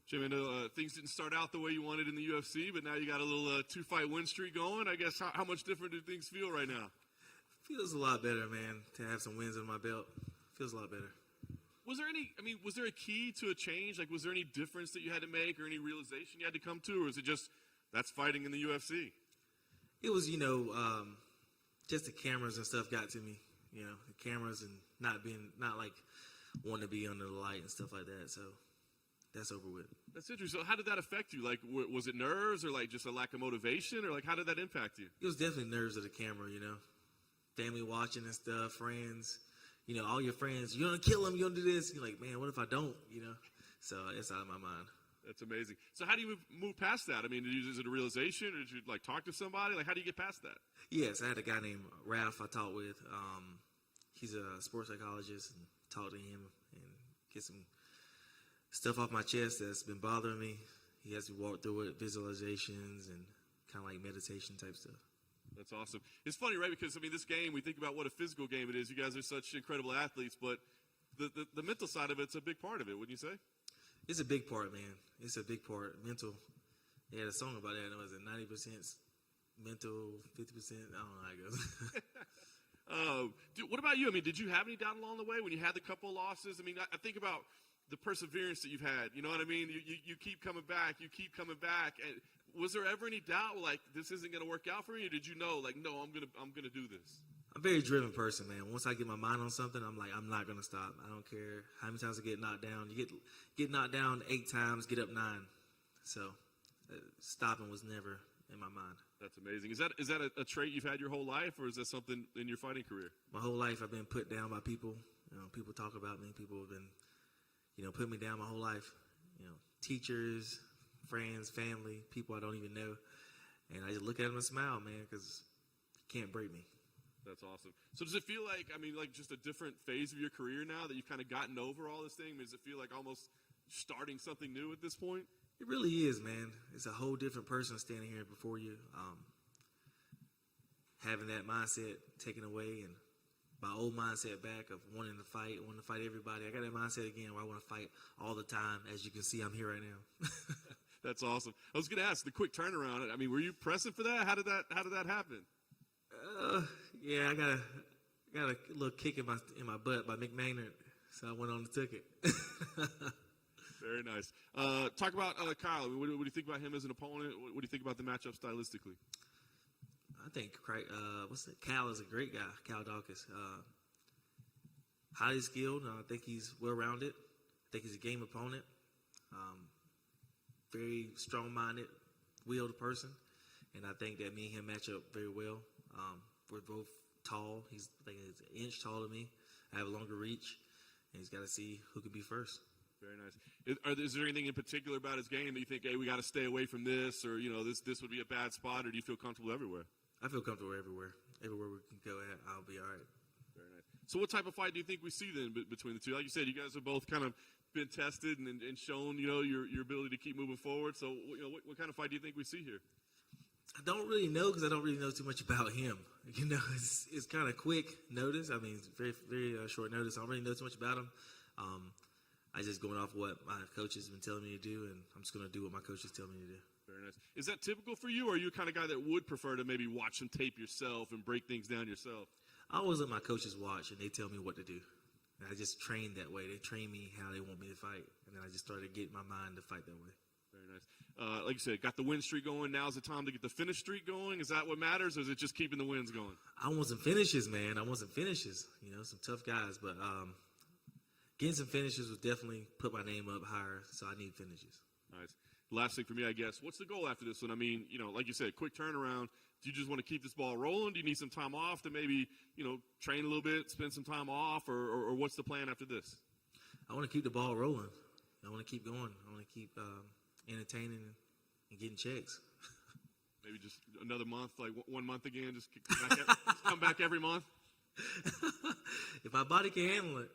Jim, I know things didn't start out the way you wanted in the UFC, but now you got a little two-fight win streak going. I guess how much different do things feel right now? Feels a lot better, man, to have some wins under my belt. Feels a lot better. Was there a key to a change? Like, was there any difference that you had to make or any realization you had to come to, or was it just that's fighting in the UFC? It was, just the cameras and stuff got to me. The cameras and not like wanting to be under the light and stuff like that. So that's over with. That's interesting. So how did that affect you? Like, was it nerves or like just a lack of motivation, or like how did that impact you? It was definitely nerves of the camera, family watching and stuff, friends, all your friends. You're gonna kill him. You're gonna do this. You're like, man, what if I don't? So it's out of my mind. That's amazing. So how do you move past that? I mean, is it a realization, or did you like talk to somebody? Like, how do you get past that? Yes, I had a guy named Ralph I talked with. He's a sports psychologist, and talked to him and get some stuff off my chest that's been bothering me. He has me walk through it, visualizations and kind of like meditation type stuff. That's awesome. It's funny, right? Because, this game, we think about what a physical game it is. You guys are such incredible athletes, but the mental side of it's a big part of it, wouldn't you say? It's a big part, man. It's a big part. Mental. They had a song about that. It was 90% mental, 50%. I don't know how it goes. What about you? Did you have any doubt along the way when you had the couple of losses? I think about the perseverance that you've had. You know what I mean? You keep coming back. You keep coming back. And was there ever any doubt, like, this isn't going to work out for me? Or did you know, like, no, I'm gonna do this? I'm a very driven person, man. Once I get my mind on something, I'm like, I'm not going to stop. I don't care how many times I get knocked down. You get knocked down 8 times, get up 9. So stopping was never in my mind. That's amazing. Is that a trait you've had your whole life, or is that something in your fighting career? My whole life I've been put down by people. People talk about me. People have been, put me down my whole life. Teachers, friends, family, people I don't even know. And I just look at them and smile, man, because you can't break me. That's awesome. So does it feel like, just a different phase of your career now that you've kind of gotten over all this thing? Does it feel like almost starting something new at this point? It really is, man. It's a whole different person standing here before you. Having that mindset taken away and my old mindset back of wanting to fight everybody. I got that mindset again where I want to fight all the time. As you can see, I'm here right now. That's awesome. I was going to ask the quick turnaround. Were you pressing for that? How did that happen? Yeah, I got a little kick in my butt by Mick Maynard, so I went on and took it. Very nice. Talk about Kyle. What do you think about him as an opponent? What do you think about the matchup stylistically? I think Cal is a great guy. Cal Dawkins, highly skilled. I think he's well-rounded. I think he's a game opponent. Very strong-minded, willed person, and I think that me and him match up very well. We're both tall. He's an inch taller than me. I have a longer reach, and he's got to see who can be first. Very nice. Is there anything in particular about his game that you think, hey, we got to stay away from this, or this would be a bad spot, or do you feel comfortable everywhere? I feel comfortable everywhere. Everywhere we can go at, I'll be all right. Very nice. So what type of fight do you think we see then between the two? Like you said, you guys have both kind of been tested and shown, your ability to keep moving forward. So, what kind of fight do you think we see here? I don't really know because I don't really know too much about him. It's kind of quick notice. It's very, very short notice. I don't really know too much about him. I just going off what my coach has been telling me to do, and I'm just going to do what my coaches tell me to do. Very nice. Is that typical for you, or are you the kind of guy that would prefer to maybe watch some tape yourself and break things down yourself? I always let my coaches watch, and they tell me what to do. And I just train that way. They train me how they want me to fight, and then I just started getting my mind to fight that way. Very nice. Like you said, got the win streak going. Now's the time to get the finish streak going. Is that what matters, or is it just keeping the wins going? I want some finishes, man. I want some finishes. Some tough guys, but getting some finishes would definitely put my name up higher, so I need finishes. Nice. Last thing for me, I guess, what's the goal after this one? Like you said, quick turnaround. Do you just want to keep this ball rolling? Do you need some time off to maybe, train a little bit, spend some time off, or what's the plan after this? I want to keep the ball rolling. I want to keep going. I want to keep entertaining and getting checks. Maybe just another month, like 1 month again, just come back every month? If my body can handle it.